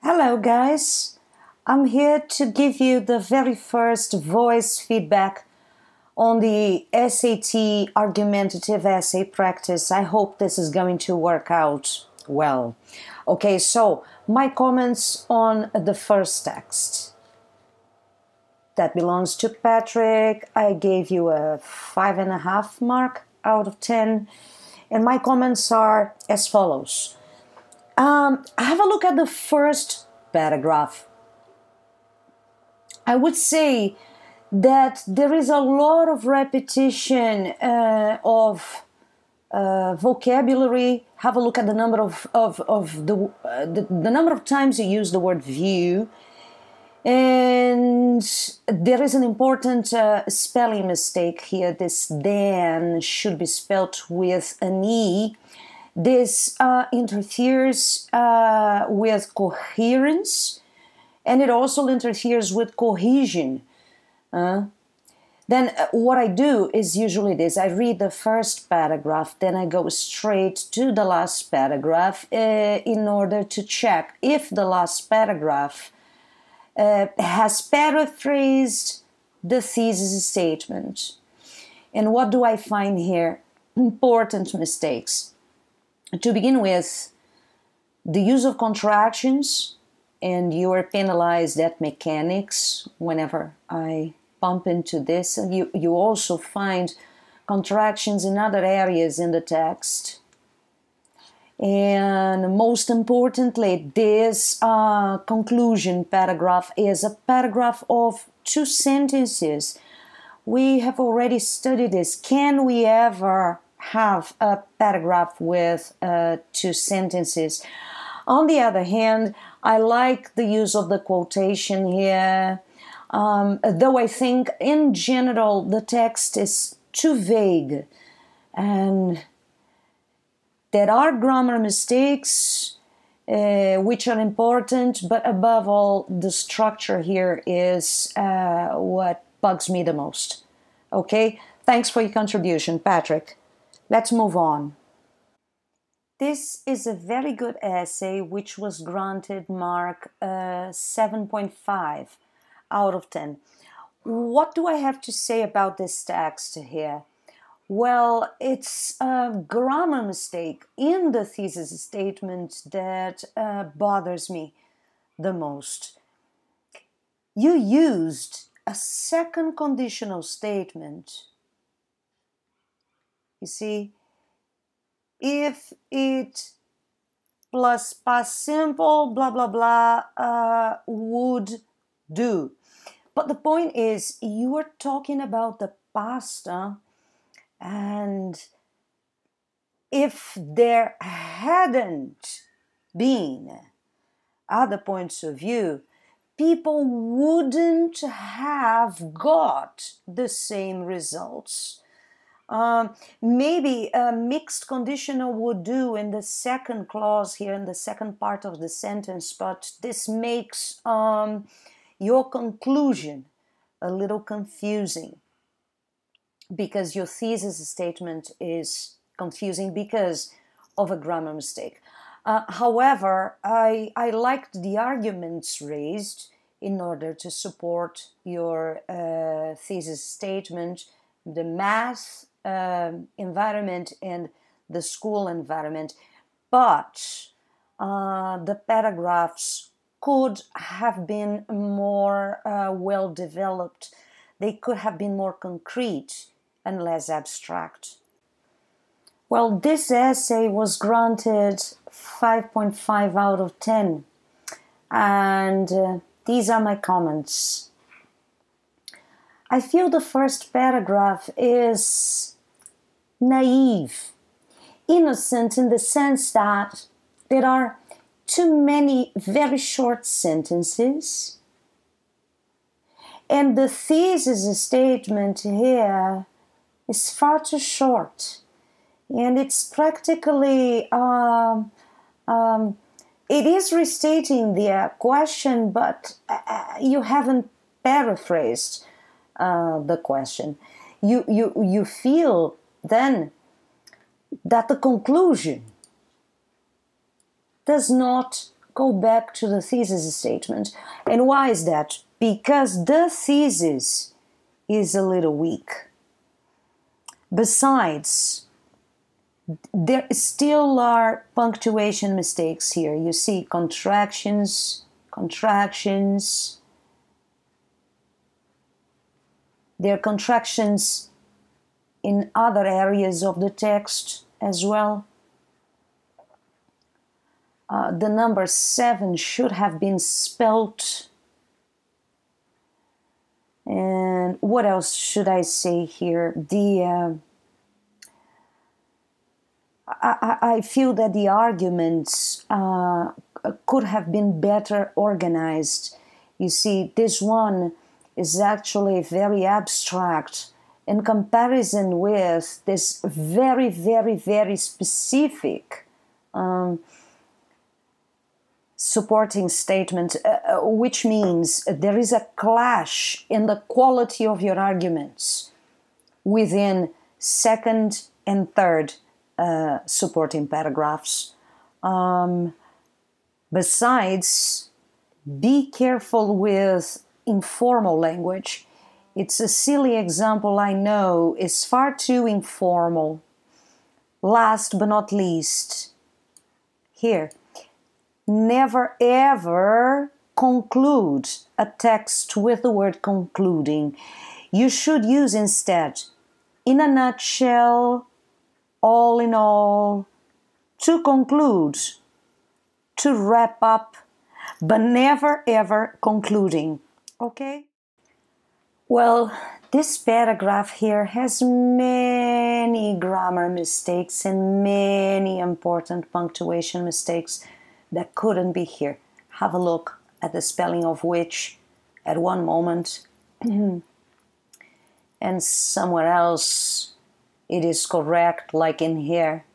Hello, guys. I'm here to give you the very first voice feedback on the SAT argumentative essay practice. I hope this is going to work out well. Okay, so my comments on the first text. That belongs to Patrick. I gave you a 5.5 mark out of 10. And my comments are as follows. Have a look at the first paragraph. I would say that there is a lot of repetition of vocabulary. Have a look at the number of the number of times you use the word view, and there is an important spelling mistake here. This then should be spelt with an E. This interferes with coherence, and it also interferes with cohesion. Then what I do is usually this. I read the first paragraph, then I go straight to the last paragraph in order to check if the last paragraph has paraphrased the thesis statement. And what do I find here? Important mistakes. To begin with, the use of contractions, and you are penalized at mechanics whenever I bump into this. And you also find contractions in other areas in the text. And most importantly, this conclusion paragraph is a paragraph of 2 sentences. We have already studied this. Can we ever have a paragraph with 2 sentences? On the other hand, I like the use of the quotation here, though I think in general the text is too vague, and there are grammar mistakes which are important, but above all, the structure here is what bugs me the most. Okay, thanks for your contribution, Patrick. Let's move on. This is a very good essay which was granted mark 7.5 out of 10. What do I have to say about this text here? Well, it's a grammar mistake in the thesis statement that bothers me the most. You used a second conditional statement. You see, if it plus past simple, blah, blah, blah, would do. But the point is, you are talking about the past, and if there hadn't been other points of view, people wouldn't have got the same results. Maybe a mixed conditional would do in the second clause here, in the second part of the sentence, but this makes your conclusion a little confusing because your thesis statement is confusing because of a grammar mistake. However, I liked the arguments raised in order to support your thesis statement, the math environment and the school environment, but the paragraphs could have been more well developed. They could have been more concrete and less abstract. Well, this essay was granted 5.5 out of 10, and these are my comments. I feel the first paragraph is naive, innocent in the sense that there are too many very short sentences, and the thesis statement here is far too short, and it's practically it is restating the question, but you haven't paraphrased the question. You feel then that the conclusion does not go back to the thesis statement. And why is that? Because the thesis is a little weak. Besides, there still are punctuation mistakes here. You see contractions. There are contractions in other areas of the text as well. The number 7 should have been spelt. And what else should I say here? I feel that the arguments could have been better organized. You see, this one is actually very abstract in comparison with this very, very, very specific supporting statement, which means there is a clash in the quality of your arguments within second and third supporting paragraphs. Besides, be careful with informal language. It's a silly example, I know, it's far too informal. Last but not least, here, never ever conclude a text with the word concluding. You should use instead, in a nutshell, all in all, to conclude, to wrap up, but never ever concluding. Okay? Well, this paragraph here has many grammar mistakes and many important punctuation mistakes that couldn't be here. Have a look at the spelling of which at one moment and somewhere else it is correct, like in here.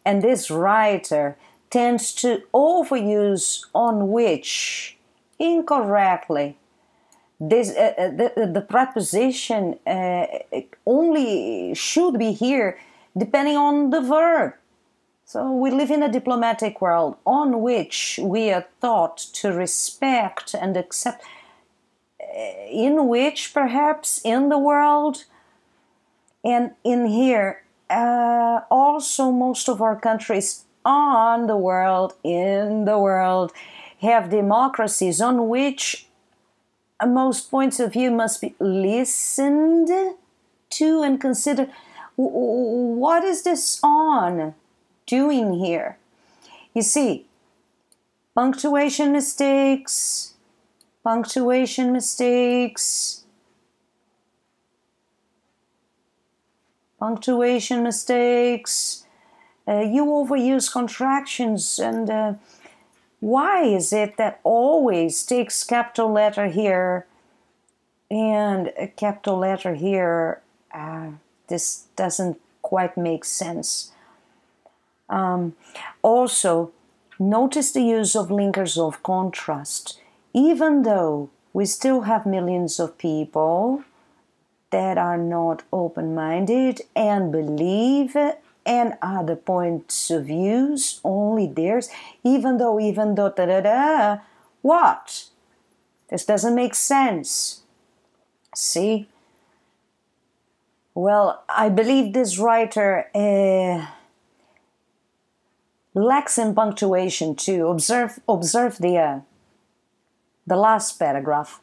And this writer tends to overuse on which incorrectly. This the preposition only should be here depending on the verb. So we live in a diplomatic world on which we are taught to respect and accept, in which perhaps in the world and in here also most of our countries on the world, in the world, have democracies on which most points of view must be listened to and considered. What is this on doing here? You see, punctuation mistakes, you overuse contractions, and why is it that always takes capital letter here and a capital letter here? This doesn't quite make sense. Also, notice the use of linkers of contrast. Even though we still have millions of people that are not open-minded and believe and other points of views, only theirs, even though, what? This doesn't make sense. See? Well, I believe this writer lacks in punctuation too. Observe the last paragraph.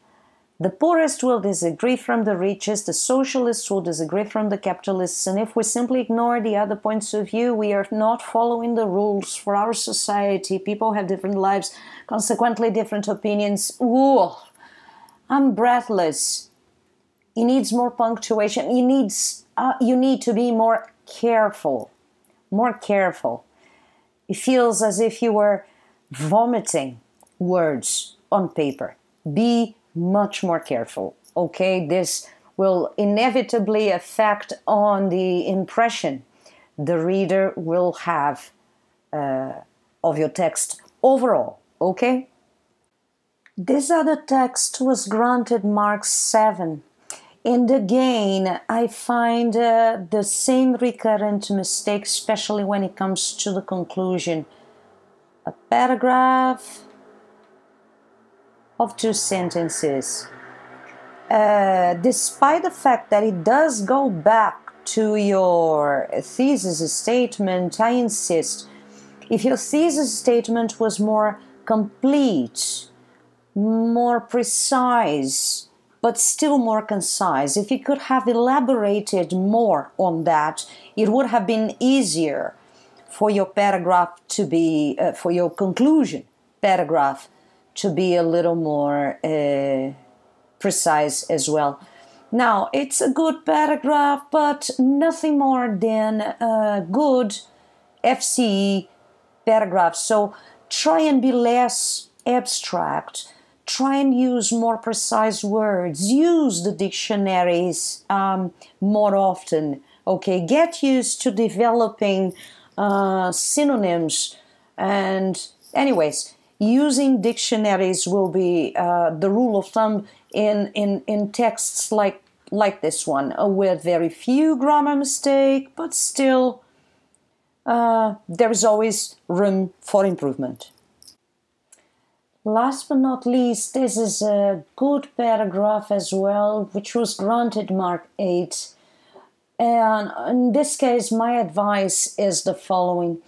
The poorest will disagree from the richest, the socialists will disagree from the capitalists, and if we simply ignore the other points of view, we are not following the rules for our society. People have different lives, consequently different opinions. Ooh, I'm breathless. He needs more punctuation. You need to be more careful. More careful. It feels as if you were vomiting words on paper. Be much more careful, okay? This will inevitably affect on the impression the reader will have of your text overall, okay? This other text was granted mark 7. And again, I find the same recurrent mistake, especially when it comes to the conclusion. A paragraph of 2 sentences. Despite the fact that it does go back to your thesis statement, I insist, if your thesis statement was more complete, more precise, but still more concise, if you could have elaborated more on that, it would have been easier for your paragraph to be, for your conclusion paragraph to be a little more precise as well. Now, it's a good paragraph, but nothing more than a good FCE paragraph. So try and be less abstract. Try and use more precise words. Use the dictionaries more often. Okay, get used to developing synonyms. And anyways, using dictionaries will be the rule of thumb in texts like this one, with very few grammar mistakes, but still there is always room for improvement. Last but not least, this is a good paragraph as well, which was granted Mark 8. And in this case, my advice is the following.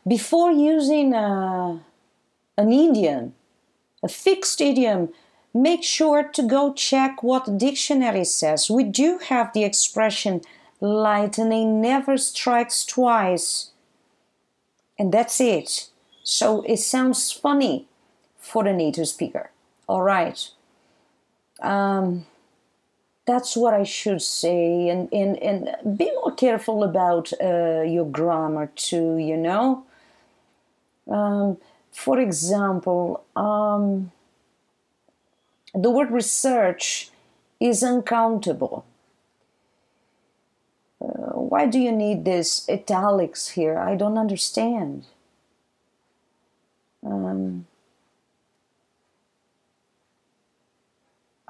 Before using an idiom, a fixed idiom, make sure to go check what the dictionary says. We do have the expression, lightning never strikes twice. And that's it. So it sounds funny for the native speaker. All right. That's what I should say. And be more careful about your grammar too, you know. For example, the word research is uncountable. Why do you need this italics here? I don't understand.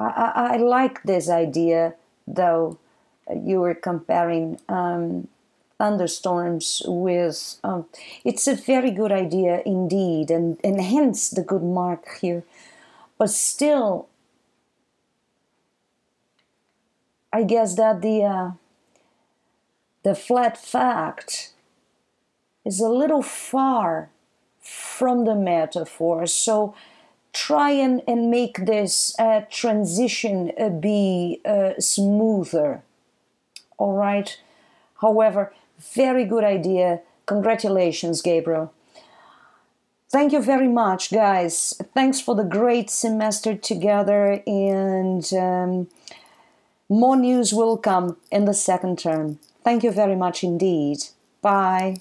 I like this idea, though. You were comparing thunderstorms with... it's a very good idea indeed, and hence the good mark here. But still, I guess that the flat fact is a little far from the metaphor. So try and make this transition be smoother. All right? However, very good idea. Congratulations, Gabriel. Thank you very much, guys. Thanks for the great semester together, and more news will come in the second term. Thank you very much indeed. Bye.